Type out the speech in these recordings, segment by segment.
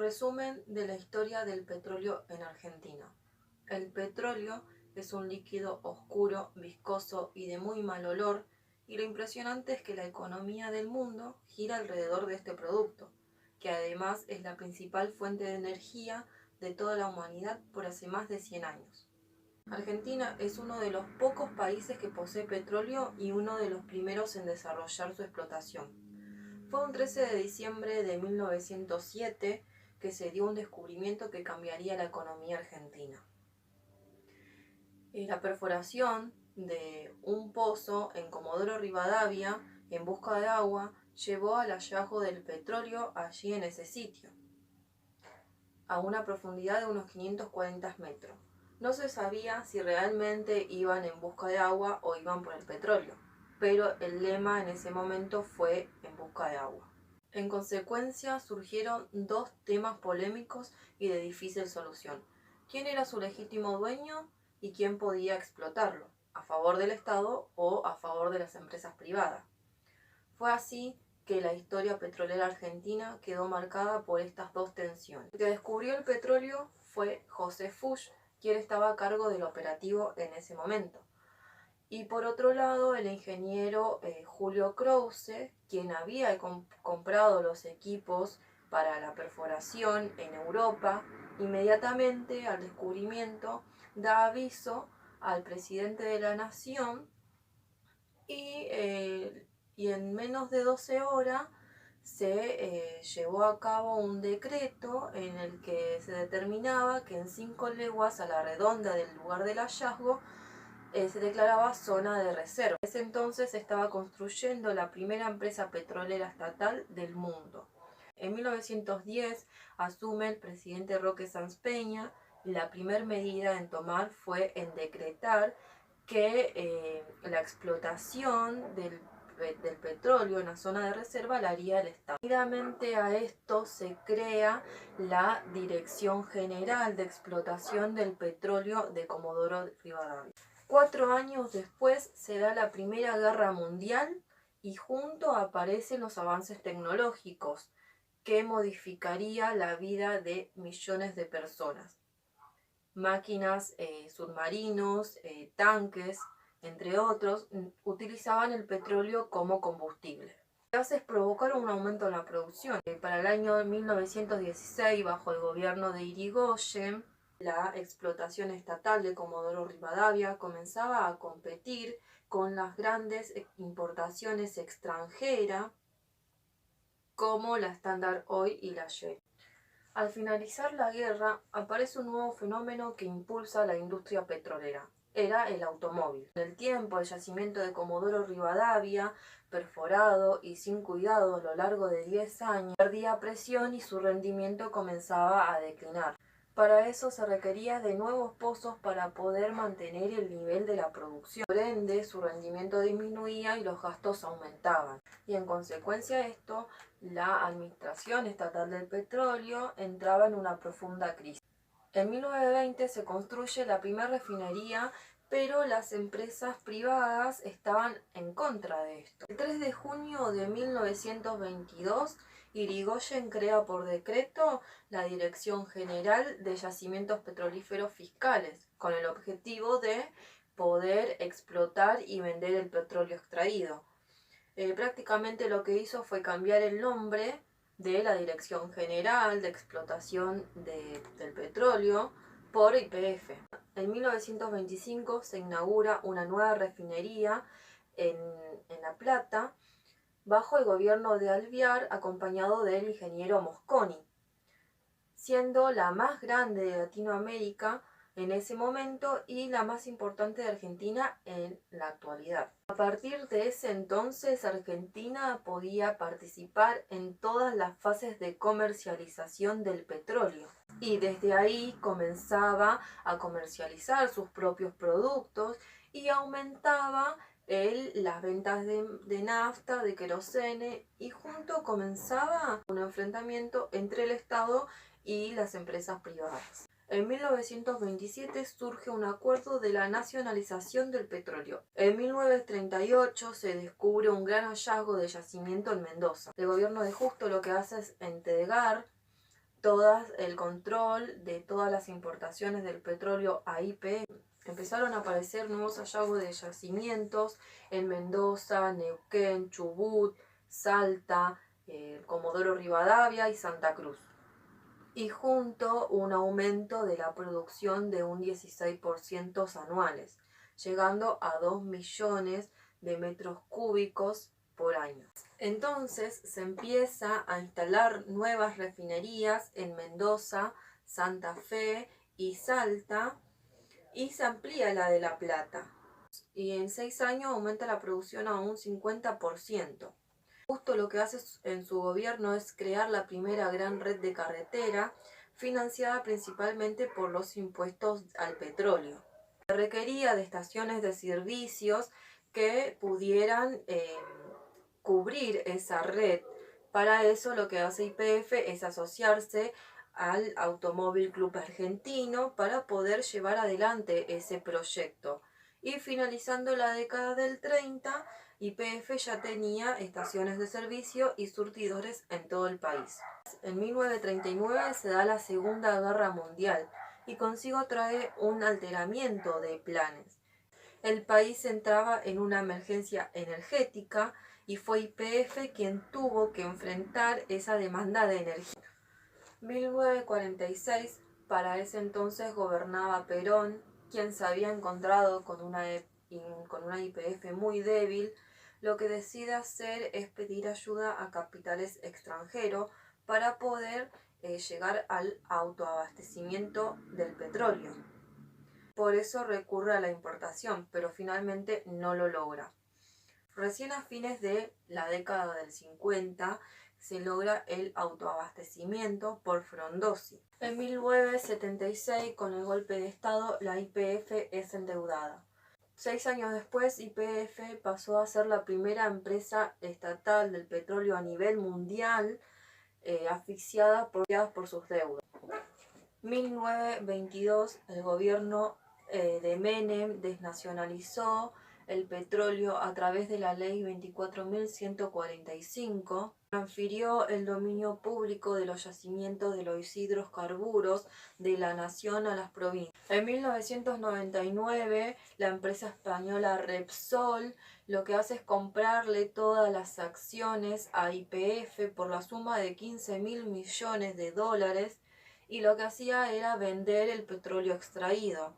Resumen de la historia del petróleo en Argentina. El petróleo es un líquido oscuro, viscoso y de muy mal olor, y lo impresionante es que la economía del mundo gira alrededor de este producto, que además es la principal fuente de energía de toda la humanidad por hace más de 100 años. Argentina es uno de los pocos países que posee petróleo y uno de los primeros en desarrollar su explotación. Fue un 13 de diciembre de 1907 que se dio un descubrimiento que cambiaría la economía argentina. La perforación de un pozo en Comodoro Rivadavia en busca de agua llevó al hallazgo del petróleo allí en ese sitio, a una profundidad de unos 540 metros. No se sabía si realmente iban en busca de agua o iban por el petróleo, pero el lema en ese momento fue en busca de agua. En consecuencia, surgieron dos temas polémicos y de difícil solución. ¿Quién era su legítimo dueño y quién podía explotarlo? ¿A favor del Estado o a favor de las empresas privadas? Fue así que la historia petrolera argentina quedó marcada por estas dos tensiones. El que descubrió el petróleo fue José Fuchs, quien estaba a cargo del operativo en ese momento. Y por otro lado, el ingeniero Julio Krause, quien había comprado los equipos para la perforación en Europa, inmediatamente al descubrimiento da aviso al presidente de la nación y en menos de 12 horas se llevó a cabo un decreto en el que se determinaba que en 5 leguas a la redonda del lugar del hallazgo se declaraba zona de reserva. En ese entonces se estaba construyendo la primera empresa petrolera estatal del mundo. En 1910 asume el presidente Roque Sáenz Peña y la primera medida en tomar fue en decretar que la explotación del petróleo en la zona de reserva la haría el Estado. Seguidamente a esto se crea la Dirección General de Explotación del Petróleo de Comodoro Rivadavia. 4 años después se da la Primera Guerra Mundial y junto aparecen los avances tecnológicos que modificaría la vida de millones de personas. Máquinas, submarinos, tanques, entre otros, utilizaban el petróleo como combustible. Los gases provocaron un aumento en la producción. Para el año 1916, bajo el gobierno de Irigoyen, la explotación estatal de Comodoro Rivadavia comenzaba a competir con las grandes importaciones extranjeras como la Standard Oil y la Shell. Al finalizar la guerra, aparece un nuevo fenómeno que impulsa la industria petrolera. Era el automóvil. En el tiempo, el yacimiento de Comodoro Rivadavia, perforado y sin cuidado a lo largo de 10 años, perdía presión y su rendimiento comenzaba a declinar. Para eso se requería de nuevos pozos para poder mantener el nivel de la producción. Por ende, su rendimiento disminuía y los gastos aumentaban. Y en consecuencia de esto, la Administración Estatal del Petróleo entraba en una profunda crisis. En 1920 se construye la primera refinería, pero las empresas privadas estaban en contra de esto. El 3 de junio de 1922, Irigoyen crea por decreto la Dirección General de Yacimientos Petrolíferos Fiscales, con el objetivo de poder explotar y vender el petróleo extraído. Prácticamente lo que hizo fue cambiar el nombre de la Dirección General de Explotación del Petróleo por YPF. En 1925 se inaugura una nueva refinería en La Plata bajo el gobierno de Alvear, acompañado del ingeniero Mosconi, siendo la más grande de Latinoamérica en ese momento y la más importante de Argentina en la actualidad. A partir de ese entonces, Argentina podía participar en todas las fases de comercialización del petróleo y desde ahí comenzaba a comercializar sus propios productos y aumentaba las ventas de nafta, de querosene, y junto comenzaba un enfrentamiento entre el Estado y las empresas privadas. En 1927 surge un acuerdo de la nacionalización del petróleo. En 1938 se descubre un gran hallazgo de yacimiento en Mendoza. El gobierno de Justo lo que hace es entregar el control de todas las importaciones del petróleo a YPF. Empezaron a aparecer nuevos hallazgos de yacimientos en Mendoza, Neuquén, Chubut, Salta, Comodoro Rivadavia y Santa Cruz. Y junto un aumento de la producción de un 16% anuales, llegando a 2 millones de metros cúbicos por año. Entonces se empieza a instalar nuevas refinerías en Mendoza, Santa Fe y Salta, y se amplía la de La Plata. Y en 6 años aumenta la producción a un 50%. Justo lo que hace en su gobierno es crear la primera gran red de carretera, financiada principalmente por los impuestos al petróleo. Se requería de estaciones de servicios que pudieran cubrir esa red. Para eso lo que hace YPF es asociarse al Automóvil Club Argentino para poder llevar adelante ese proyecto. Y finalizando la década del 30, YPF ya tenía estaciones de servicio y surtidores en todo el país. En 1939 se da la Segunda Guerra Mundial y consigo trae un alteramiento de planes. El país entraba en una emergencia energética y fue YPF quien tuvo que enfrentar esa demanda de energía. 1946, para ese entonces gobernaba Perón, quien se había encontrado con una YPF muy débil. Lo que decide hacer es pedir ayuda a capitales extranjeros para poder llegar al autoabastecimiento del petróleo. Por eso recurre a la importación, pero finalmente no lo logra. Recién a fines de la década del 50 se logra el autoabastecimiento por Frondosi. En 1976, con el golpe de Estado, la YPF es endeudada. 6 años después, YPF pasó a ser la primera empresa estatal del petróleo a nivel mundial, asfixiada por sus deudas. 1922, el gobierno de Menem desnacionalizó el petróleo a través de la ley 24.145, transfirió el dominio público de los yacimientos de los hidrocarburos de la nación a las provincias. En 1999, la empresa española Repsol lo que hace es comprarle todas las acciones a YPF por la suma de 15.000 millones de dólares, y lo que hacía era vender el petróleo extraído.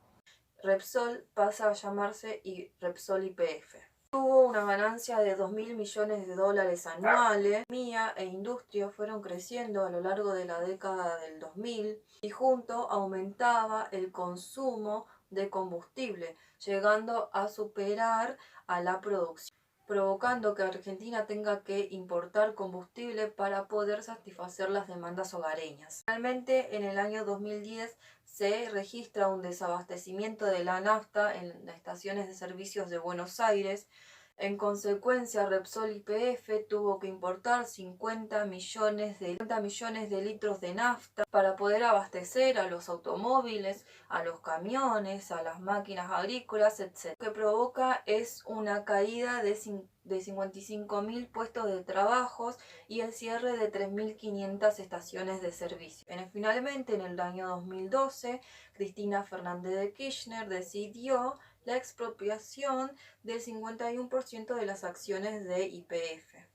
Repsol pasa a llamarse Repsol YPF. Tuvo una ganancia de 2.000 millones de dólares anuales. Economía e industria fueron creciendo a lo largo de la década del 2000 y junto aumentaba el consumo de combustible, llegando a superar a la producción, provocando que Argentina tenga que importar combustible para poder satisfacer las demandas hogareñas. Finalmente, en el año 2010 se registra un desabastecimiento de la nafta en las estaciones de servicios de Buenos Aires. En consecuencia, Repsol YPF tuvo que importar 50 millones de litros de nafta para poder abastecer a los automóviles, a los camiones, a las máquinas agrícolas, etc. Lo que provoca es una caída de 55.000 puestos de trabajo y el cierre de 3.500 estaciones de servicio. Finalmente, en el año 2012, Cristina Fernández de Kirchner decidió la expropiación del 51% de las acciones de YPF.